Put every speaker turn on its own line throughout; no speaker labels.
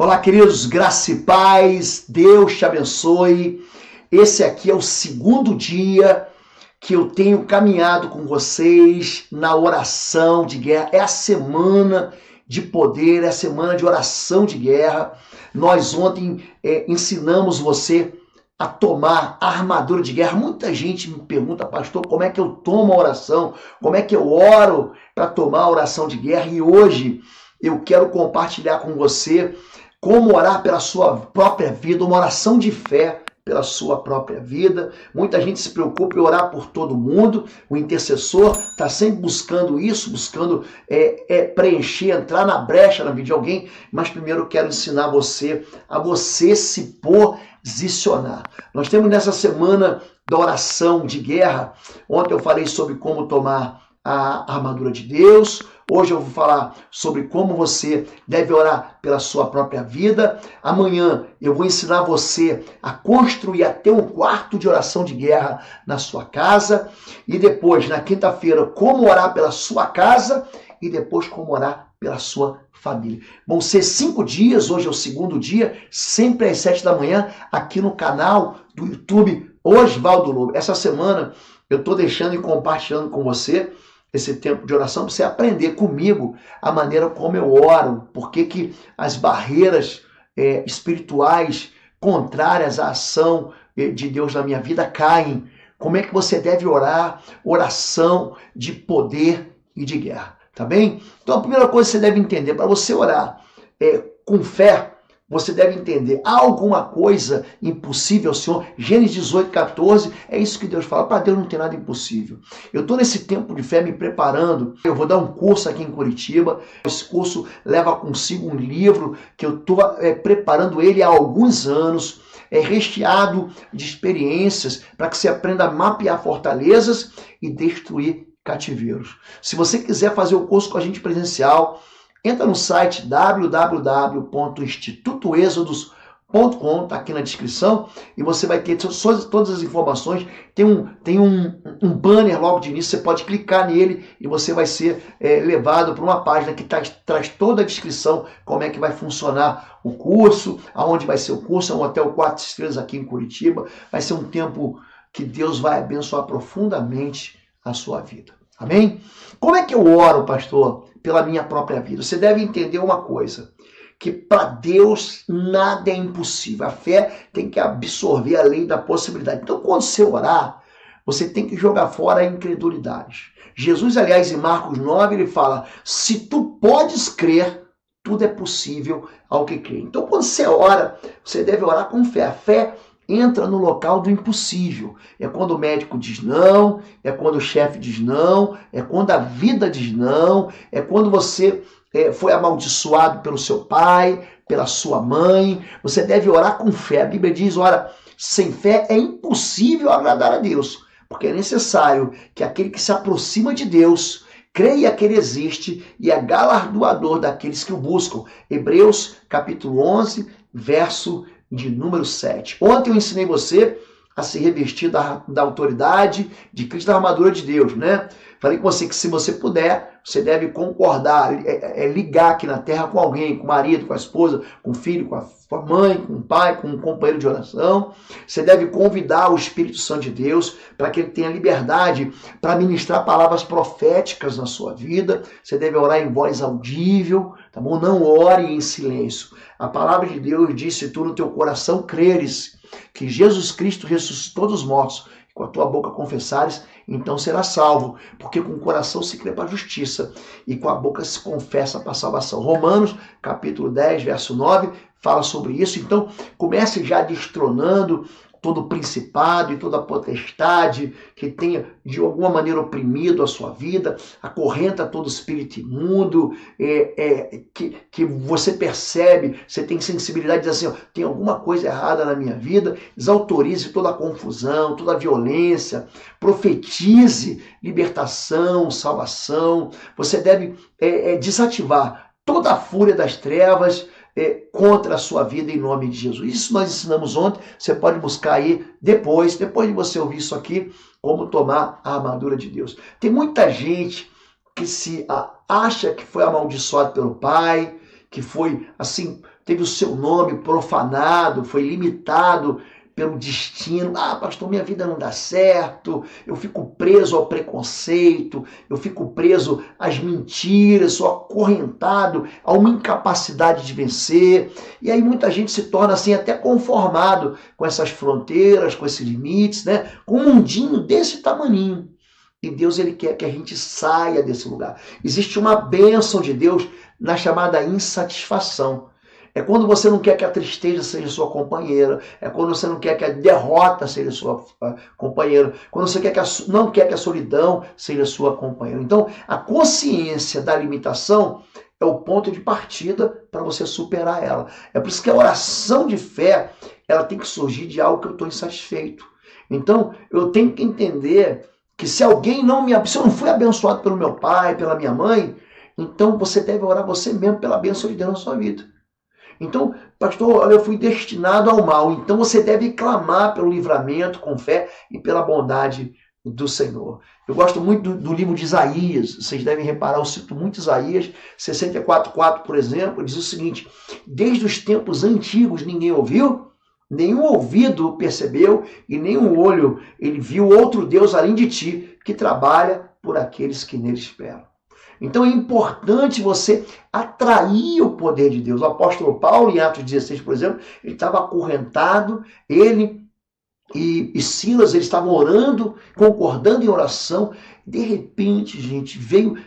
Olá, queridos, graça e paz, Deus te abençoe. Esse aqui é o segundo dia que eu tenho caminhado com vocês na oração de guerra. É a semana de poder, é a semana de oração de guerra. Nós ontem ensinamos você a tomar a armadura de guerra. Muita gente me pergunta, pastor, como é que eu tomo a oração? Como é que eu oro para tomar a oração de guerra? E hoje eu quero compartilhar com você como orar pela sua própria vida, uma oração de fé pela sua própria vida. Muita gente se preocupa em orar por todo mundo. O intercessor está sempre buscando isso, buscando preencher, entrar na brecha na vida de alguém. Mas primeiro eu quero ensinar você a você se posicionar. Nós temos nessa semana da oração de guerra. Ontem eu falei sobre como tomar a armadura de Deus. Hoje eu vou falar sobre como você deve orar pela sua própria vida. Amanhã eu vou ensinar você a construir até um quarto de oração de guerra na sua casa. E depois, na quinta-feira, como orar pela sua casa e depois como orar pela sua família. Vão ser 5 dias, hoje é o segundo dia, sempre às 7 da manhã, aqui no canal do YouTube Osvaldo Lobo. Essa semana eu estou deixando e compartilhando com você esse tempo de oração, para você aprender comigo a maneira como eu oro, porque que as barreiras espirituais contrárias à ação de Deus na minha vida caem. Como é que você deve orar? Oração de poder e de guerra, tá bem? Então a primeira coisa que você deve entender, para você orar com fé, você deve entender, há alguma coisa impossível ao Senhor? Gênesis 18, 14, é isso que Deus fala. Para Deus não tem nada impossível. Eu estou nesse tempo de fé me preparando. Eu vou dar um curso aqui em Curitiba. Esse curso leva consigo um livro que eu estou preparando ele há alguns anos. É recheado de experiências para que você aprenda a mapear fortalezas e destruir cativeiros. Se você quiser fazer o curso com a gente presencial, entra no site www.institutoexodos.com, está aqui na descrição, e você vai ter todas as informações. Tem um banner logo de início, você pode clicar nele e você vai ser levado para uma página que traz toda a descrição, como é que vai funcionar o curso, aonde vai ser o curso. É um hotel 4 estrelas aqui em Curitiba. Vai ser um tempo que Deus vai abençoar profundamente a sua vida. Amém? Como é que eu oro, pastor, pela minha própria vida? Você deve entender uma coisa, que para Deus nada é impossível. A fé tem que absorver a lei da possibilidade. Então, quando você orar, você tem que jogar fora a incredulidade. Jesus, aliás, em Marcos 9, ele fala, se tu podes crer, tudo é possível ao que crê. Então, quando você ora, você deve orar com fé. A fé entra no local do impossível. É quando o médico diz não, é quando o chefe diz não, é quando a vida diz não, é quando você foi amaldiçoado pelo seu pai, pela sua mãe. Você deve orar com fé. A Bíblia diz, ora, sem fé é impossível agradar a Deus, porque é necessário que aquele que se aproxima de Deus creia que ele existe e é galardoador daqueles que o buscam. Hebreus capítulo 11, verso de número 7. Ontem eu ensinei você a se revestir da autoridade de Cristo, da armadura de Deus, né? Falei com você que se você puder, você deve concordar, ligar aqui na terra com alguém, com o marido, com a esposa, com o filho, com a mãe, com o pai, com um companheiro de oração. Você deve convidar o Espírito Santo de Deus para que ele tenha liberdade para ministrar palavras proféticas na sua vida. Você deve orar em voz audível, tá bom? Não ore em silêncio. A palavra de Deus diz, se tu no teu coração creres que Jesus Cristo ressuscitou dos mortos, e com a tua boca confessares, então será salvo, porque com o coração se crê para a justiça e com a boca se confessa para a salvação. Romanos, capítulo 10, verso 9, fala sobre isso. Então, comece já destronando todo principado e toda potestade que tenha de alguma maneira oprimido a sua vida, acorrenta todo espírito imundo, que você percebe, você tem sensibilidade de dizer assim, tem alguma coisa errada na minha vida, desautorize toda a confusão, toda a violência, profetize libertação, salvação. Você deve desativar toda a fúria das trevas, contra a sua vida em nome de Jesus. Isso nós ensinamos ontem, você pode buscar aí depois de você ouvir isso aqui, como tomar a armadura de Deus. Tem muita gente que se acha que foi amaldiçoado pelo pai, que foi assim teve o seu nome profanado, foi limitado pelo destino. Ah, pastor, minha vida não dá certo, eu fico preso ao preconceito, eu fico preso às mentiras, sou acorrentado a uma incapacidade de vencer. E aí muita gente se torna assim até conformado com essas fronteiras, com esses limites, né? Com um mundinho desse tamaninho. E Deus, ele quer que a gente saia desse lugar. Existe uma bênção de Deus na chamada insatisfação. É quando você não quer que a tristeza seja sua companheira. É quando você não quer que a derrota seja sua companheira. Quando você não quer que a solidão seja sua companheira. Então, a consciência da limitação é o ponto de partida para você superar ela. É por isso que a oração de fé, ela tem que surgir de algo que eu estou insatisfeito. Então, eu tenho que entender que se alguém se eu não fui abençoado pelo meu pai, pela minha mãe, então você deve orar você mesmo pela bênção de Deus na sua vida. Então, pastor, olha, eu fui destinado ao mal. Então você deve clamar pelo livramento com fé e pela bondade do Senhor. Eu gosto muito do livro de Isaías. Vocês devem reparar, eu cito muito Isaías 64:4, por exemplo, diz o seguinte: desde os tempos antigos ninguém ouviu, nenhum ouvido percebeu e nenhum olho ele viu outro Deus além de ti, que trabalha por aqueles que nele esperam. Então é importante você atrair o poder de Deus. O apóstolo Paulo, em Atos 16, por exemplo, ele estava acorrentado, ele e Silas, eles estavam orando, concordando em oração. De repente, gente,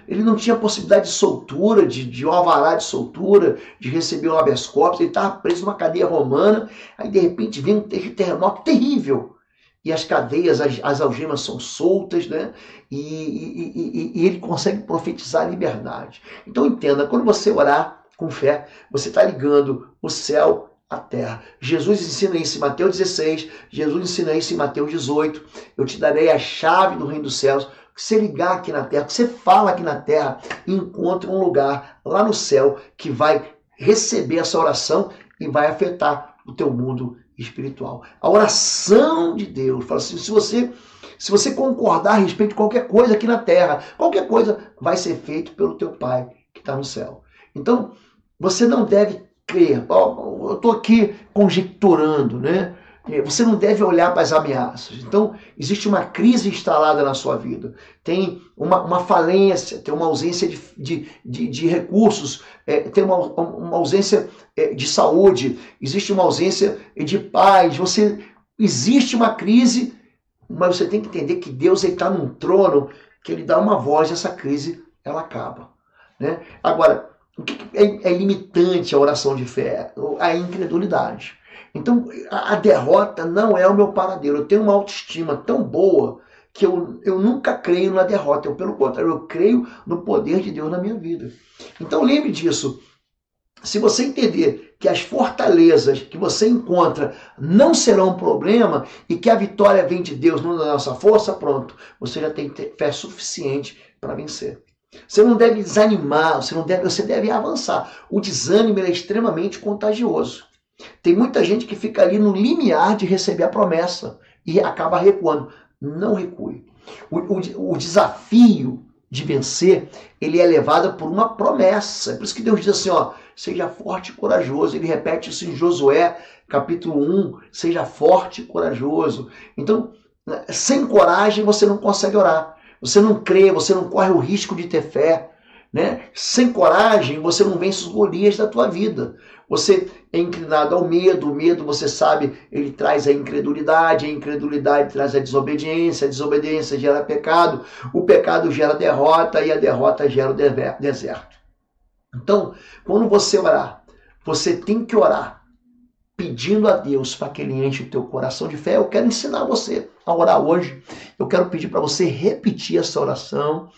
ele não tinha possibilidade de soltura, de um alvará de soltura, de receber um habeas corpus, ele estava preso numa cadeia romana, aí de repente vem um terremoto terrível. E as cadeias, as algemas são soltas, né? E ele consegue profetizar a liberdade. Então entenda, quando você orar com fé, você está ligando o céu à terra. Jesus ensina isso em Mateus 16, Jesus ensina isso em Mateus 18. Eu te darei a chave do reino dos céus. Que você ligar aqui na terra, que você fala aqui na terra, encontre um lugar lá no céu que vai receber essa oração e vai afetar o teu mundo espiritual. A oração de Deus fala assim: se você concordar a respeito de qualquer coisa aqui na terra, qualquer coisa vai ser feito pelo teu Pai que está no céu. Então, você não deve crer. Eu estou aqui conjecturando, né? Você não deve olhar para as ameaças. Então, existe uma crise instalada na sua vida. Tem uma falência, tem uma ausência de recursos, tem uma ausência de saúde, existe uma ausência de paz. Existe uma crise, mas você tem que entender que Deus está num trono, que ele dá uma voz e essa crise ela acaba. Né? Agora, o que é limitante a oração de fé? A incredulidade. Então, a derrota não é o meu paradeiro. Eu tenho uma autoestima tão boa que eu nunca creio na derrota. Pelo contrário, eu creio no poder de Deus na minha vida. Então, lembre disso. Se você entender que as fortalezas que você encontra não serão um problema e que a vitória vem de Deus, não da nossa força, pronto. Você já tem fé suficiente para vencer. Você não deve desanimar, você deve avançar. O desânimo é extremamente contagioso. Tem muita gente que fica ali no limiar de receber a promessa e acaba recuando. Não recue. O desafio de vencer, ele é levado por uma promessa. É por isso que Deus diz assim, ó, seja forte e corajoso. Ele repete isso em Josué, capítulo 1, seja forte e corajoso. Então, sem coragem você não consegue orar. Você não crê, você não corre o risco de ter fé. Né? Sem coragem, você não vence os Golias da tua vida. Você é inclinado ao medo, o medo, você sabe, ele traz a incredulidade traz a desobediência gera pecado, o pecado gera derrota e a derrota gera o deserto. Então, quando você orar, você tem que orar pedindo a Deus para que ele enche o teu coração de fé. Eu quero ensinar você a orar hoje. Eu quero pedir para você repetir essa oração.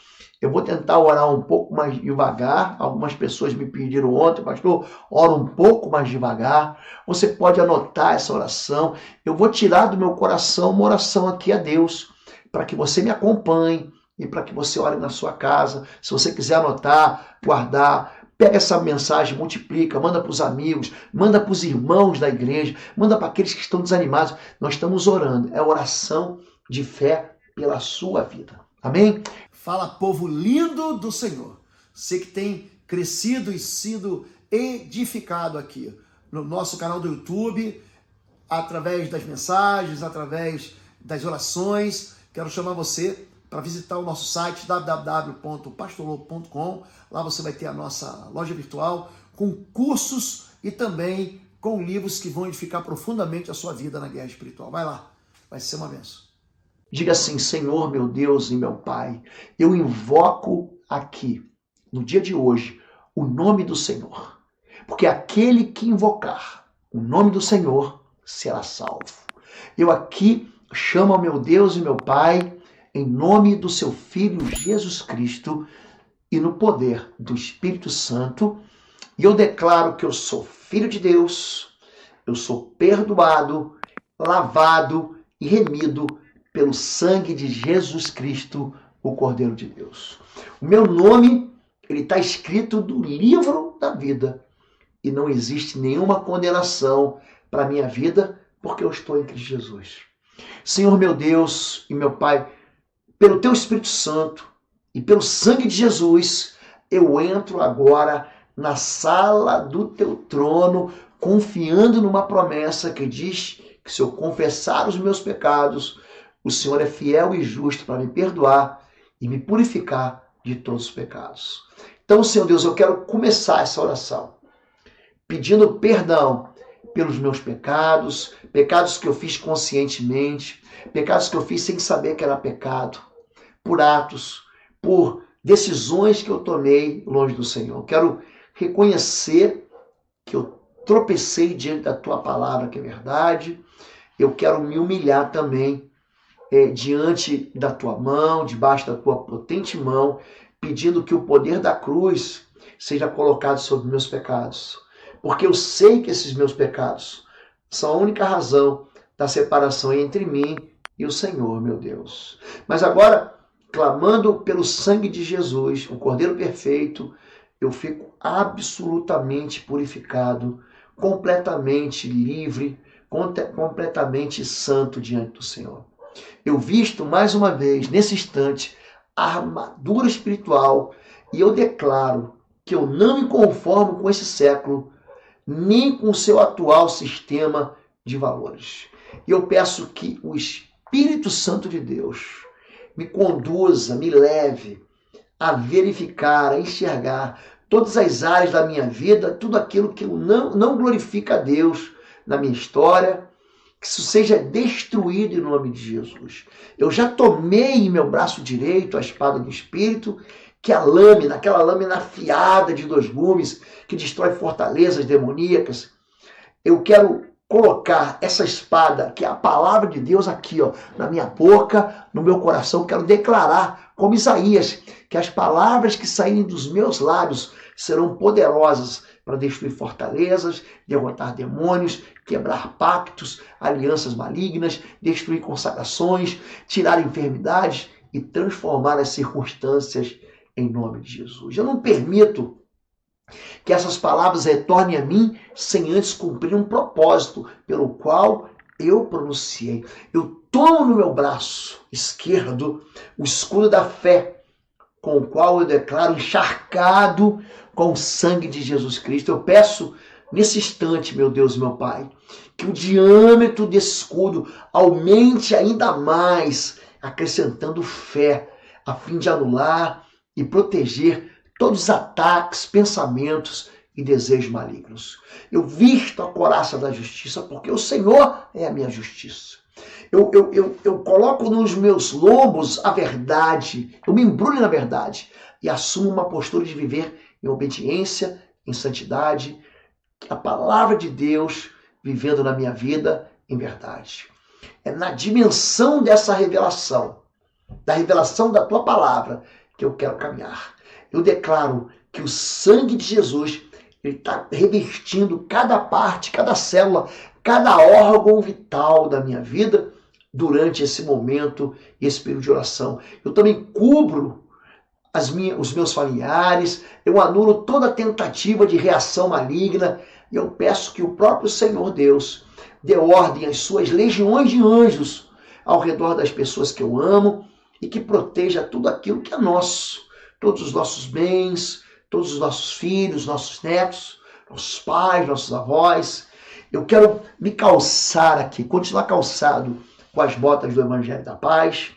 Eu vou tentar orar um pouco mais devagar. Algumas pessoas me pediram ontem, pastor, ora um pouco mais devagar. Você pode anotar essa oração. Eu vou tirar do meu coração uma oração aqui a Deus, para que você me acompanhe e para que você ore na sua casa. Se você quiser anotar, guardar, pega essa mensagem, multiplica, manda para os amigos, manda para os irmãos da igreja, manda para aqueles que estão desanimados. Nós estamos orando. É oração de fé pela sua vida. Amém? Fala, povo lindo do Senhor. Você que tem crescido e sido edificado aqui. no nosso canal do YouTube, através das mensagens, através das orações. Quero chamar você para visitar o nosso site www.pastorlobo.com. Lá você vai ter a nossa loja virtual com cursos e também com livros que vão edificar profundamente a sua vida na guerra espiritual. Vai lá, vai ser uma bênção. Diga assim: Senhor, meu Deus e meu Pai, eu invoco aqui, no dia de hoje, o nome do Senhor. Porque aquele que invocar o nome do Senhor será salvo. Eu aqui chamo ao meu Deus e meu Pai, em nome do seu Filho Jesus Cristo e no poder do Espírito Santo, e eu declaro que eu sou filho de Deus, eu sou perdoado, lavado e remido pelo sangue de Jesus Cristo, o Cordeiro de Deus. O meu nome, ele está escrito no livro da vida e não existe nenhuma condenação para a minha vida porque eu estou em Cristo Jesus. Senhor meu Deus e meu Pai, pelo Teu Espírito Santo e pelo sangue de Jesus, eu entro agora na sala do Teu trono, confiando numa promessa que diz que se eu confessar os meus pecados, o Senhor é fiel e justo para me perdoar e me purificar de todos os pecados. Então, Senhor Deus, eu quero começar essa oração pedindo perdão pelos meus pecados, pecados que eu fiz conscientemente, pecados que eu fiz sem saber que era pecado, por atos, por decisões que eu tomei longe do Senhor. Eu quero reconhecer que eu tropecei diante da Tua palavra, que é verdade. Eu quero me humilhar também diante da Tua mão, debaixo da Tua potente mão, pedindo que o poder da cruz seja colocado sobre meus pecados. Porque eu sei que esses meus pecados são a única razão da separação entre mim e o Senhor, meu Deus. Mas agora, clamando pelo sangue de Jesus, o Cordeiro perfeito, eu fico absolutamente purificado, completamente livre, completamente santo diante do Senhor. Eu visto mais uma vez, nesse instante, a armadura espiritual e eu declaro que eu não me conformo com esse século, nem com o seu atual sistema de valores. E eu peço que o Espírito Santo de Deus me conduza, me leve a verificar, a enxergar todas as áreas da minha vida, tudo aquilo que não glorifica a Deus na minha história, que isso seja destruído em nome de Jesus. Eu já tomei em meu braço direito a espada do Espírito, que é a lâmina, aquela lâmina afiada de 2 gumes, que destrói fortalezas demoníacas. Eu quero colocar essa espada, que é a palavra de Deus, aqui, na minha boca, no meu coração. Quero declarar, como Isaías, que as palavras que saírem dos meus lábios serão poderosas para destruir fortalezas, derrotar demônios, quebrar pactos, alianças malignas, destruir consagrações, tirar enfermidades e transformar as circunstâncias em nome de Jesus. Eu não permito que essas palavras retornem a mim sem antes cumprir um propósito pelo qual eu pronunciei. Eu tomo no meu braço esquerdo o escudo da fé, com o qual eu declaro encharcado com o sangue de Jesus Cristo. Eu peço nesse instante, meu Deus e meu Pai, que o diâmetro desse escudo aumente ainda mais, acrescentando fé, a fim de anular e proteger todos os ataques, pensamentos e desejos malignos. Eu visto a couraça da justiça, porque o Senhor é a minha justiça. Eu coloco nos meus lombos a verdade, eu me embrulho na verdade e assumo uma postura de viver em obediência, em santidade, a palavra de Deus vivendo na minha vida em verdade. É na dimensão dessa revelação, da revelação da tua palavra, que eu quero caminhar. Eu declaro que o sangue de Jesus está revestindo cada parte, cada célula, cada órgão vital da minha vida durante esse momento e esse período de oração. Eu também cubro os meus familiares, eu anulo toda tentativa de reação maligna e eu peço que o próprio Senhor Deus dê ordem às suas legiões de anjos ao redor das pessoas que eu amo e que proteja tudo aquilo que é nosso, todos os nossos bens, todos os nossos filhos, nossos netos, nossos pais, nossos avós. Eu quero me calçar aqui, continuar calçado com as botas do Evangelho da Paz,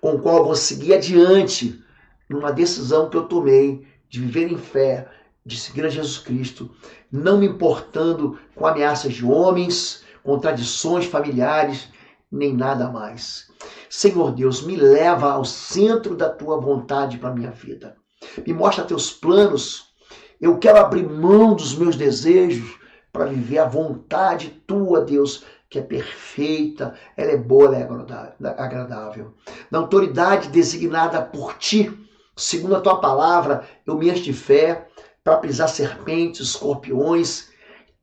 com o qual eu vou seguir adiante numa decisão que eu tomei de viver em fé, de seguir a Jesus Cristo, não me importando com ameaças de homens, contradições familiares, nem nada mais. Senhor Deus, me leva ao centro da tua vontade para a minha vida. Me mostra teus planos. Eu quero abrir mão dos meus desejos para viver a vontade tua, Deus, que é perfeita, ela é boa, ela é agradável. Na autoridade designada por ti, segundo a tua palavra, eu me encho de fé para pisar serpentes, escorpiões,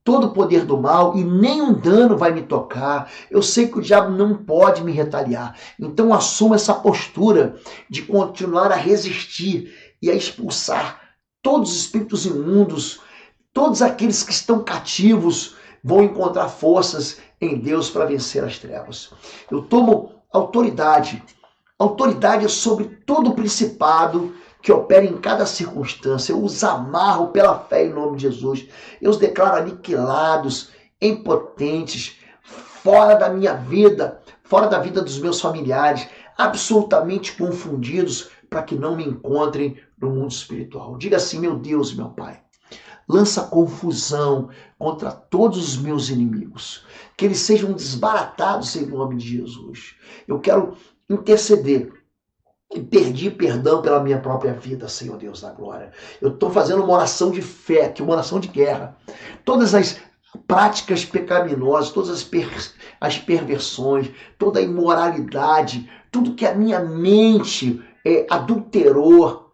todo o poder do mal, e nenhum dano vai me tocar. Eu sei que o diabo não pode me retaliar. Então assuma essa postura de continuar a resistir e a expulsar todos os espíritos imundos, todos aqueles que estão cativos vão encontrar forças em Deus para vencer as trevas. Eu tomo autoridade sobre todo o principado que opera em cada circunstância. Eu os amarro pela fé em nome de Jesus. Eu os declaro aniquilados, impotentes, fora da minha vida, fora da vida dos meus familiares, absolutamente confundidos, para que não me encontrem no mundo espiritual. Diga assim: meu Deus, meu Pai, lança confusão contra todos os meus inimigos, que eles sejam desbaratados em nome de Jesus. Eu quero interceder e pedir perdão pela minha própria vida, Senhor Deus da glória. Eu estou fazendo uma oração de fé, que é uma oração de guerra. Todas as práticas pecaminosas, todas as perversões, toda a imoralidade, tudo que a minha mente adulterou,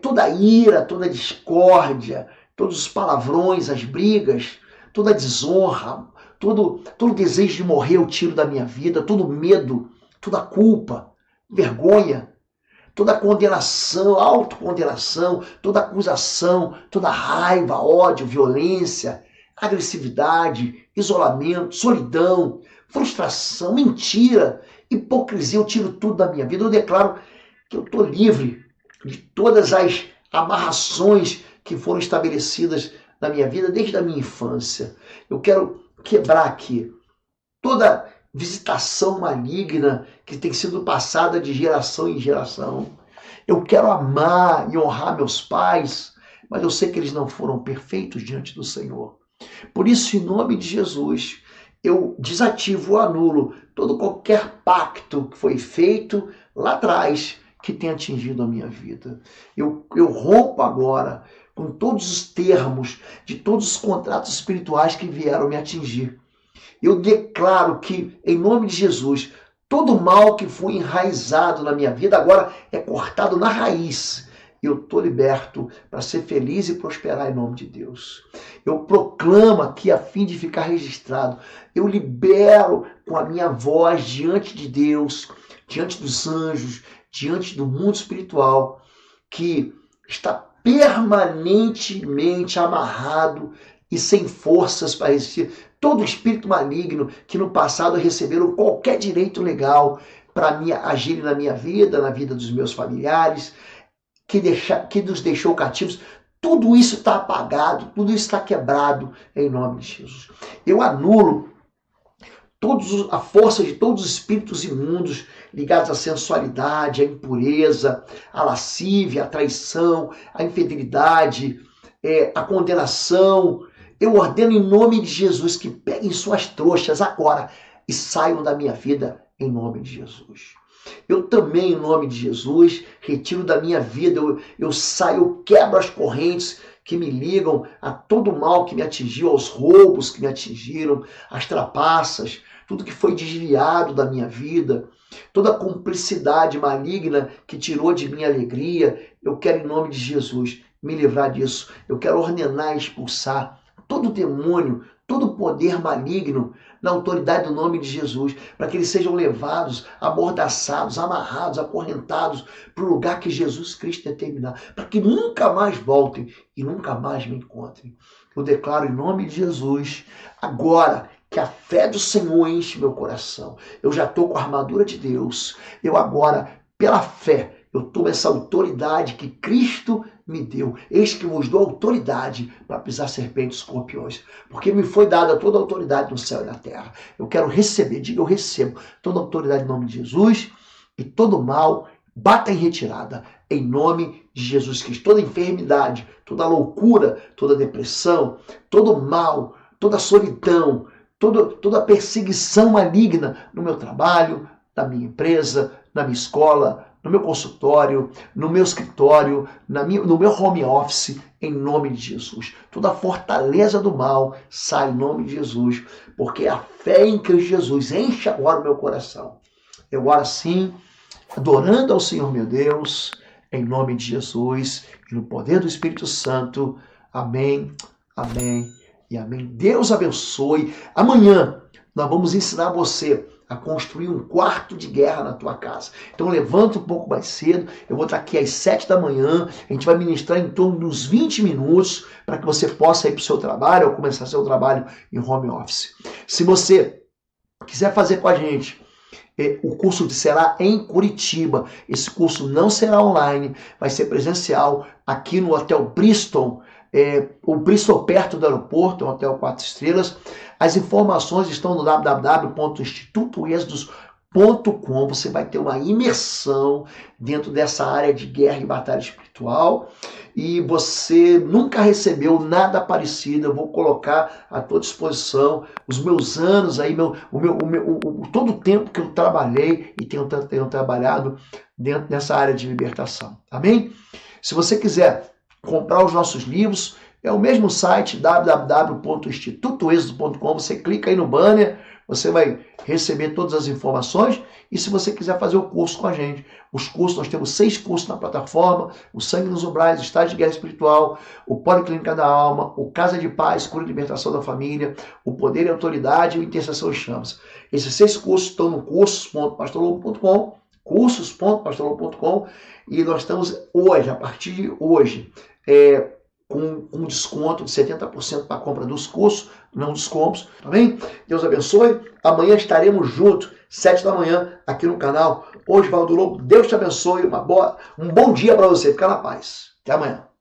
toda a ira, toda a discórdia, todos os palavrões, as brigas, toda a desonra, todo desejo de morrer eu tiro da minha vida, todo medo, toda culpa, vergonha, toda condenação, autocondenação, toda acusação, toda raiva, ódio, violência, agressividade, isolamento, solidão, frustração, mentira, hipocrisia, eu tiro tudo da minha vida. Eu declaro que eu estou livre de todas as amarrações que foram estabelecidas na minha vida desde a minha infância. Eu quero quebrar aqui toda visitação maligna que tem sido passada de geração em geração. Eu quero amar e honrar meus pais, mas eu sei que eles não foram perfeitos diante do Senhor. Por isso, em nome de Jesus, eu desativo ou anulo qualquer pacto que foi feito lá atrás que tenha atingido a minha vida. Eu rompo agora com todos os termos de todos os contratos espirituais que vieram me atingir. Eu declaro que, em nome de Jesus, todo mal que foi enraizado na minha vida agora é cortado na raiz. Eu estou liberto para ser feliz e prosperar em nome de Deus. Eu proclamo aqui, a fim de ficar registrado, eu libero com a minha voz diante de Deus, diante dos anjos, diante do mundo espiritual, que está permanentemente amarrado e sem forças para resistir todo espírito maligno que no passado receberam qualquer direito legal para agir na minha vida, na vida dos meus familiares, que nos deixou cativos. Tudo isso está apagado, tudo isso está quebrado em nome de Jesus. Eu anulo a força de todos os espíritos imundos ligados à sensualidade, à impureza, à lascívia, à traição, à infidelidade, à condenação. Eu ordeno em nome de Jesus que peguem suas trouxas agora e saiam da minha vida em nome de Jesus. Eu também, em nome de Jesus, retiro da minha vida, eu saio, eu quebro as correntes que me ligam a todo o mal que me atingiu, aos roubos que me atingiram, às trapaças, tudo que foi desviado da minha vida, toda a cumplicidade maligna que tirou de mim a alegria. Eu quero, em nome de Jesus, me livrar disso. Eu quero ordenar e expulsar todo demônio, todo poder maligno na autoridade do nome de Jesus, para que eles sejam levados, amordaçados, amarrados, acorrentados para o lugar que Jesus Cristo determinar, para que nunca mais voltem e nunca mais me encontrem. Eu declaro em nome de Jesus, agora, que a fé do Senhor enche meu coração. Eu já estou com a armadura de Deus. Eu agora, pela fé, eu tomo essa autoridade que Cristo me deu. Eis que vos dou autoridade para pisar serpentes e escorpiões, porque me foi dada toda a autoridade no céu e na terra. Eu quero receber, diga, eu recebo toda a autoridade em nome de Jesus, e todo mal bata em retirada, em nome de Jesus Cristo. Toda enfermidade, toda loucura, toda depressão, todo mal, toda solidão, toda perseguição maligna no meu trabalho, na minha empresa, na minha escola, no meu consultório, no meu escritório, no meu home office, em nome de Jesus. Toda a fortaleza do mal sai em nome de Jesus, porque a fé em Cristo Jesus enche agora o meu coração. Eu oro assim, adorando ao Senhor meu Deus, em nome de Jesus e no poder do Espírito Santo. Amém, amém e amém. Deus abençoe. Amanhã nós vamos ensinar você a construir um quarto de guerra na tua casa. Então levanta um pouco mais cedo, eu vou estar aqui às 7 da manhã, a gente vai ministrar em torno dos 20 minutos para que você possa ir para o seu trabalho ou começar seu trabalho em home office. Se você quiser fazer com a gente, o curso será em Curitiba. Esse curso não será online, vai ser presencial aqui no Hotel Bristol. O Bristol perto do aeroporto, é um hotel 4 estrelas. As informações estão no www.institutoexodus.com. Você vai ter uma imersão dentro dessa área de guerra e batalha espiritual. E você nunca recebeu nada parecido. Eu vou colocar à tua disposição os meus anos aí, todo o tempo que eu trabalhei e tenho trabalhado dentro dessa área de libertação. Amém? Se você quiser comprar os nossos livros, é o mesmo site, www.institutoexodo.com. Você clica aí no banner, você vai receber todas as informações. E se você quiser fazer o curso com a gente, os cursos, nós temos 6 cursos na plataforma: o Sangue nos Umbrais, o Estágio de Guerra Espiritual, o Policlínica da Alma, o Casa de Paz, Cura e Libertação da Família, o Poder e Autoridade e o Intercessão em Chamas. Esses 6 cursos estão no cursos.pastorlobo.com, cursos.pastorlobo.com, e nós estamos hoje, a partir de hoje, com um desconto de 70% para a compra dos cursos, não descontos, tá bem? Deus abençoe. Amanhã estaremos juntos, 7 da manhã, aqui no canal Oswaldo Lobo. Deus te abençoe, um bom dia para você. Fica na paz. Até amanhã.